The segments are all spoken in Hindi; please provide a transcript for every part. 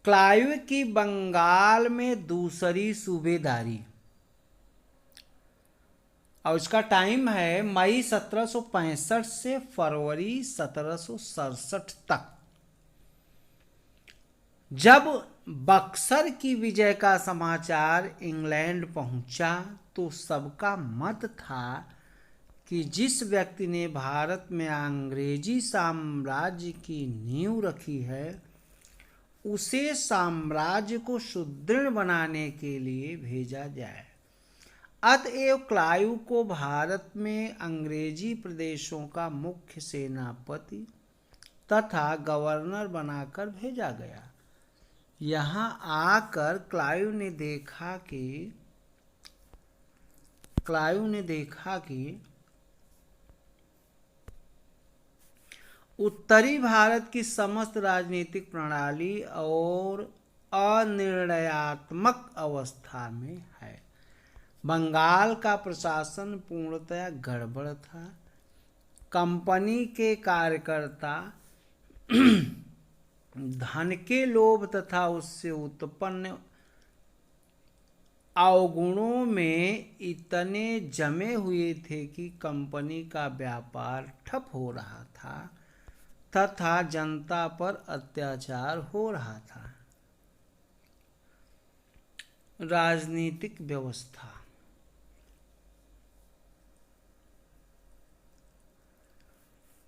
क्लाइव की बंगाल में दूसरी सूबेदारी, और इसका टाइम है मई 1765 से फरवरी 1767 तक। जब बक्सर की विजय का समाचार इंग्लैंड पहुंचा तो सबका मत था कि जिस व्यक्ति ने भारत में अंग्रेजी साम्राज्य की नींव रखी है उसे साम्राज्य को सुदृढ़ बनाने के लिए भेजा जाए। अतएव क्लाइव को भारत में अंग्रेजी प्रदेशों का मुख्य सेनापति तथा गवर्नर बनाकर भेजा गया। यहाँ आकर क्लाइव ने देखा कि उत्तरी भारत की समस्त राजनीतिक प्रणाली और अनिर्णयात्मक अवस्था में है। बंगाल का प्रशासन पूर्णतया गड़बड़ था। कंपनी के कार्यकर्ता धन के लोभ तथा उससे उत्पन्न अवगुणों में इतने जमे हुए थे कि कंपनी का व्यापार ठप हो रहा था तथा जनता पर अत्याचार हो रहा था। राजनीतिक व्यवस्था।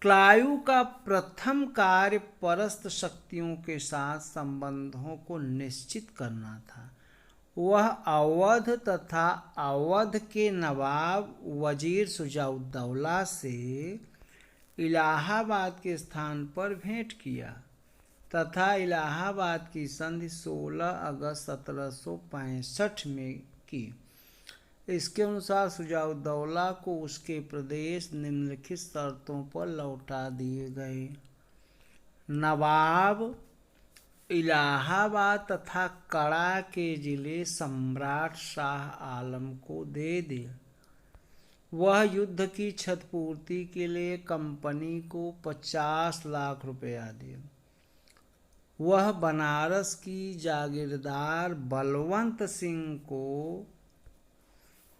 क्लाइव का प्रथम कार्य परस्त शक्तियों के साथ संबंधों को निश्चित करना था। वह अवध तथा अवध के नवाब वजीर शुजाउद्दौला से इलाहाबाद के स्थान पर भेंट किया तथा इलाहाबाद की संधि 16 अगस्त 1765 में की। इसके अनुसार शुजाउद्दौला को उसके प्रदेश निम्नलिखित शर्तों पर लौटा दिए गए। नवाब इलाहाबाद तथा कड़ा के जिले सम्राट शाह आलम को दे दिए। वह युद्ध की क्षतिपूर्ति के लिए कंपनी को 50 लाख रुपया दिए। वह बनारस की जागीरदार बलवंत सिंह को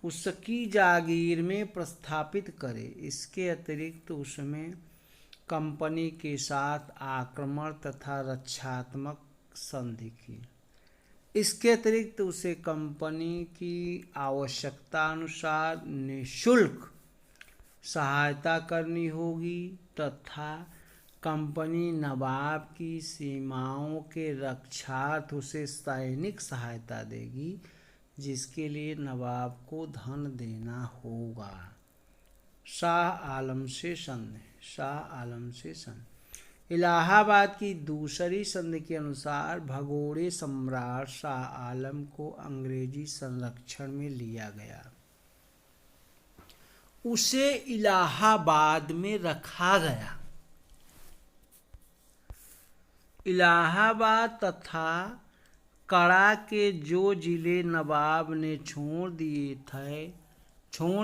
उसकी जागीर में प्रस्थापित करे। इसके अतिरिक्त उसमें कंपनी के साथ आक्रमण तथा रक्षात्मक संधि की। इसके अतिरिक्त उसे कंपनी की आवश्यकता अनुसार निःशुल्क सहायता करनी होगी तथा कंपनी नवाब की सीमाओं के रक्षार्थ उसे सैनिक सहायता देगी जिसके लिए नवाब को धन देना होगा। शाह आलम से संधि। इलाहाबाद की दूसरी संधि के अनुसार भगोड़े सम्राट शाह आलम को अंग्रेजी संरक्षण में लिया गया। उसे इलाहाबाद में रखा गया। इलाहाबाद तथा कड़ा के जो जिले नवाब ने छोड़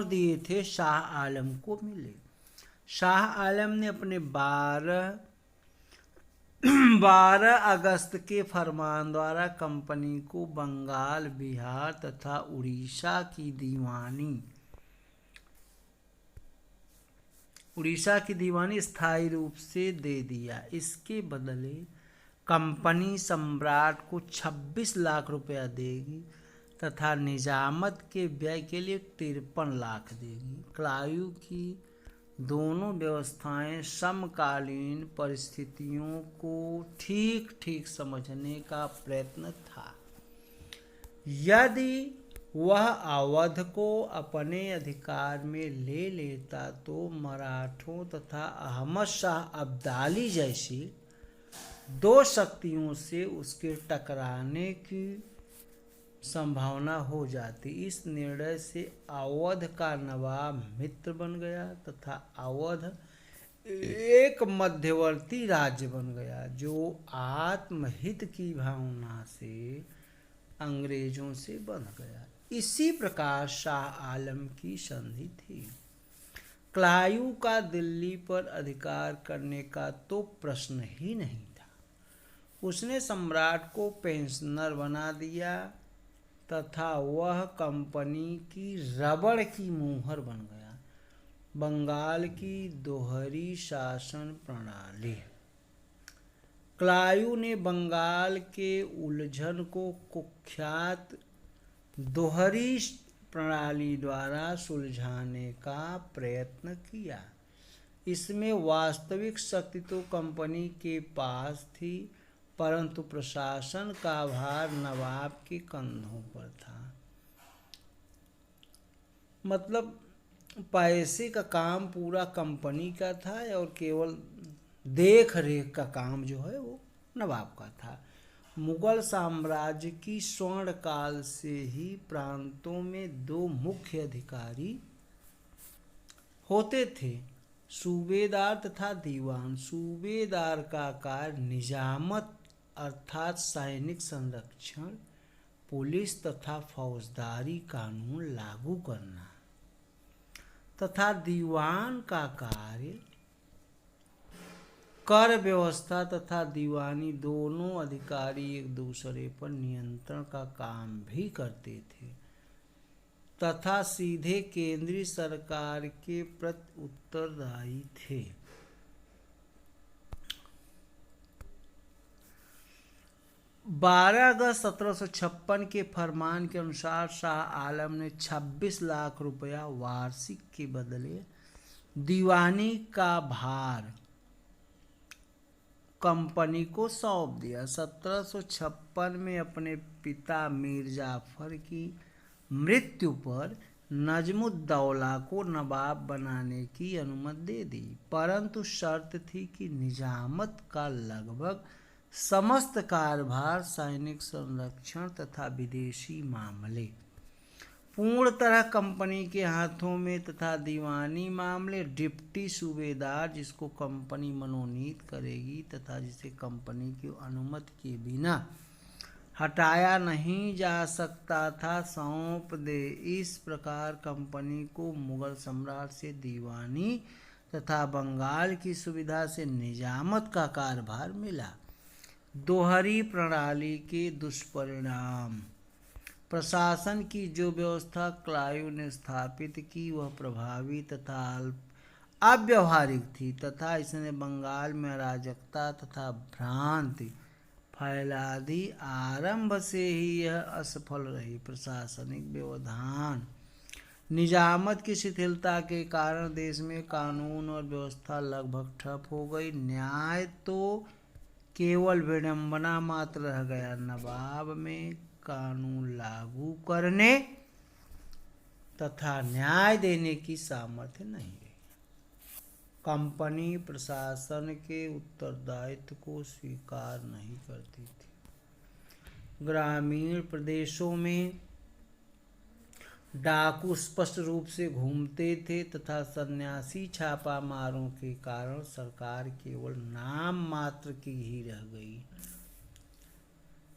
दिए थे शाह आलम को मिले। शाह आलम ने अपने 12 अगस्त के फरमान द्वारा कंपनी को बंगाल, बिहार तथा उड़ीसा की दीवानी स्थायी रूप से दे दिया। इसके बदले कंपनी सम्राट को 26 लाख रुपया देगी तथा निजामत के व्यय के लिए 53 लाख देगी। क्लाइव की दोनों व्यवस्थाएं समकालीन परिस्थितियों को ठीक समझने का प्रयत्न था। यदि वह अवध को अपने अधिकार में ले लेता तो मराठों तथा अहमद शाह अब्दाली जैसी दो शक्तियों से उसके टकराने की संभावना हो जाती। इस निर्णय से अवध का नवाब मित्र बन गया तथा अवध एक मध्यवर्ती राज्य बन गया जो आत्महित की भावना से अंग्रेजों से बंध गया। इसी प्रकार शाह आलम की संधि थी। क्लाइव का दिल्ली पर अधिकार करने का तो प्रश्न ही नहीं था। उसने सम्राट को पेंशनर बना दिया तथा वह कंपनी की रबड़ की मुहर बन गया। बंगाल की दोहरी शासन प्रणाली। क्लाइव ने बंगाल के उलझन को कुख्यात दोहरी प्रणाली द्वारा सुलझाने का प्रयत्न किया। इसमें वास्तविक शक्ति तो कंपनी के पास थी, परंतु प्रशासन का भार नवाब के कंधों पर था। मतलब पैसे का काम पूरा कंपनी का था और केवल देख रेख का काम जो है वो नवाब का था। मुगल साम्राज्य की स्वर्ण काल से ही प्रांतों में दो मुख्य अधिकारी होते थे, सूबेदार तथा दीवान। सूबेदार का कार्य निजामत अर्थात सैनिक संरक्षण, पुलिस तथा फौजदारी कानून लागू करना तथा दीवान का कार्य कर व्यवस्था तथा दीवानी। दोनों अधिकारी एक दूसरे पर नियंत्रण का काम भी करते थे तथा सीधे केंद्रीय सरकार के प्रति उत्तरदायी थे। 12 अगस्त 1756 के फरमान के अनुसार शाह आलम ने 26 लाख रुपया वार्षिक के बदले दीवानी का भार कंपनी को सौंप दिया। 1756 में अपने पिता मीर जाफर की मृत्यु पर नजमुद्दौला को नवाब बनाने की अनुमति दे दी, परंतु शर्त थी कि निजामत का लगभग समस्त कार्यभार, सैनिक संरक्षण तथा विदेशी मामले पूर्ण तरह कंपनी के हाथों में तथा दीवानी मामले डिप्टी सूबेदार, जिसको कंपनी मनोनीत करेगी तथा जिसे कंपनी की अनुमति के बिना हटाया नहीं जा सकता था, सौंप दे। इस प्रकार कंपनी को मुगल सम्राट से दीवानी तथा बंगाल की सुविधा से निजामत का कार्यभार मिला। दोहरी प्रणाली के दुष्परिणाम। प्रशासन की जो व्यवस्था क्लाइव ने स्थापित की वह प्रभावी तथा अव्यावहारिक थी तथा इसने बंगाल में अराजकता तथा भ्रांति फैला दी। आरंभ से ही यह असफल रही। प्रशासनिक व्यवधान। निजामत की शिथिलता के कारण देश में कानून और व्यवस्था लगभग ठप हो गई। न्याय तो केवल विडंबना मात्र रह गया। नवाब में कानून लागू करने तथा न्याय देने की सामर्थ्य नहीं रही। कंपनी प्रशासन के उत्तरदायित्व को स्वीकार नहीं करती थी। ग्रामीण प्रदेशों में डाकू स्पष्ट रूप से घूमते थे तथा सन्यासी छापामारों के कारण सरकार केवल नाम मात्र की ही रह गई।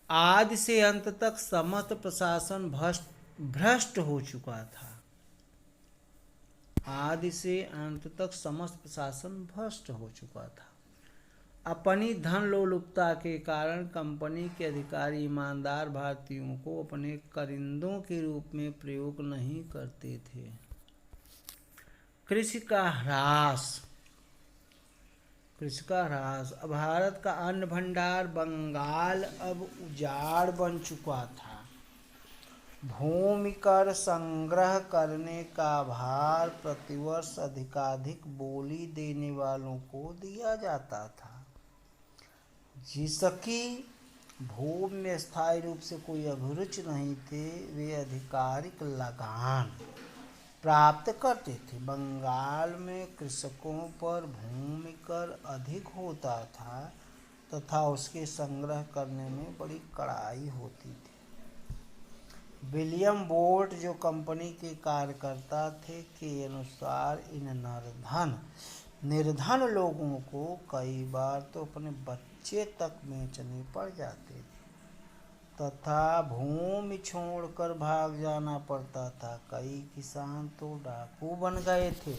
आदि से अंत तक समस्त प्रशासन भ्रष्ट हो चुका था। आदि से अंत तक समस्त प्रशासन भ्रष्ट हो चुका था। अपनी धन लोलुपता के कारण कंपनी के अधिकारी ईमानदार भारतीयों को अपने करिंदों के रूप में प्रयोग नहीं करते थे। कृषि का ह्रास। भारत का अन्न भंडार बंगाल अब उजाड़ बन चुका था। भूमि कर संग्रह करने का भार प्रतिवर्ष अधिकाधिक बोली देने वालों को दिया जाता था, जिसकी भूमि में स्थायी रूप से कोई अभिरुचि नहीं थे, वे आधिकारिक लगान प्राप्त करते थे। बंगाल में कृषकों पर भूमि कर अधिक होता था तथा उसके संग्रह करने में बड़ी कड़ाई होती थी। विलियम बोर्ट, जो कंपनी के कार्यकर्ता थे, के अनुसार इन निर्धन लोगों को कई बार तो अपने बच्चे तक बेचने पड़ जाते थे तथा भूमि छोड़कर भाग जाना पड़ता था। कई किसान तो डाकू बन गए थे।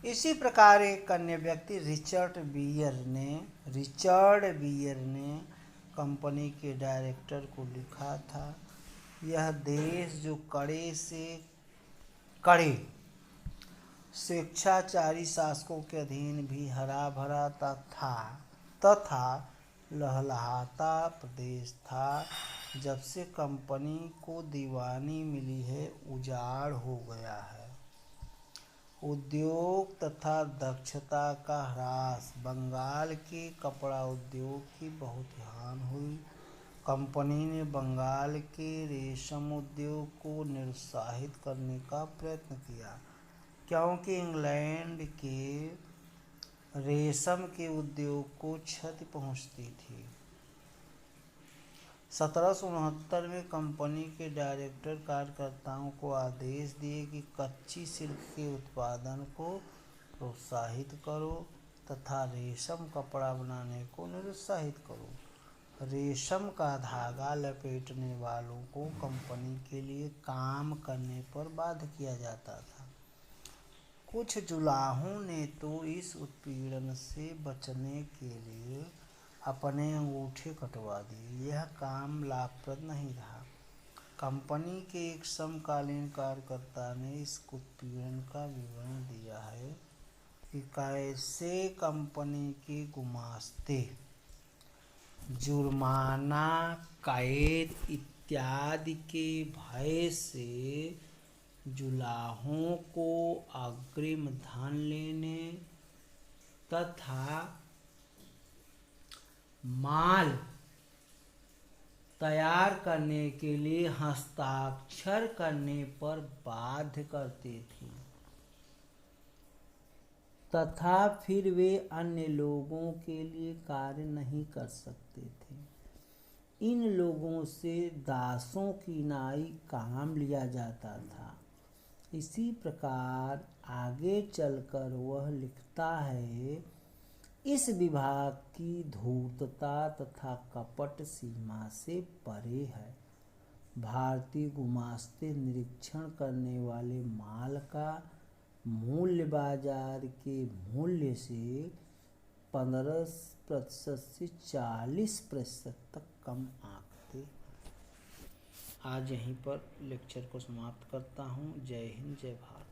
इसी प्रकार एक अन्य व्यक्ति रिचर्ड बियर ने कंपनी के डायरेक्टर को लिखा था, यह देश जो कड़े से कड़े स्वेच्छाचारी शासकों के अधीन भी हरा भरा तथा लहलहाता प्रदेश था, जब से कंपनी को दीवानी मिली है उजाड़ हो गया है। उद्योग तथा दक्षता का ह्रास, बंगाल के कपड़ा उद्योग की बहुत हानि हुई। कंपनी ने बंगाल के रेशम उद्योग को निरुत्साहित करने का प्रयत्न किया, क्योंकि इंग्लैंड के रेशम के उद्योग को क्षति पहुंचती थी। 1769 में कंपनी के डायरेक्टर कार्यकर्ताओं को आदेश दिए कि कच्ची सिल्क के उत्पादन को प्रोत्साहित करो तथा रेशम कपड़ा बनाने को निरुत्साहित करो। रेशम का धागा लपेटने वालों को कंपनी के लिए काम करने पर बाध्य किया जाता था। कुछ जुलाहों ने तो इस उत्पीड़न से बचने के लिए अपने अंगूठे कटवा दिए। यह काम लाभप्रद नहीं रहा। कंपनी के एक समकालीन कार्यकर्ता ने इस उत्पीड़न का विवरण दिया है कि कैसे कंपनी के गुमास्ते जुर्माना, कैद इत्यादि के भय से जुलाहों को अग्रिम धन लेने तथा माल तैयार करने के लिए हस्ताक्षर करने पर बाध्य करते थे तथा फिर वे अन्य लोगों के लिए कार्य नहीं कर सकते थे। इन लोगों से दासों की नाई काम लिया जाता था। इसी प्रकार आगे चलकर वह लिखता है, इस विभाग की धूर्तता तथा कपट सीमा से परे है। भारतीय गुमास्ते निरीक्षण करने वाले माल का मूल्य बाजार के मूल्य से 15% से 40% तक कम आंकते। आज यहीं पर लेक्चर को समाप्त करता हूँ। जय हिंद, जय भारत।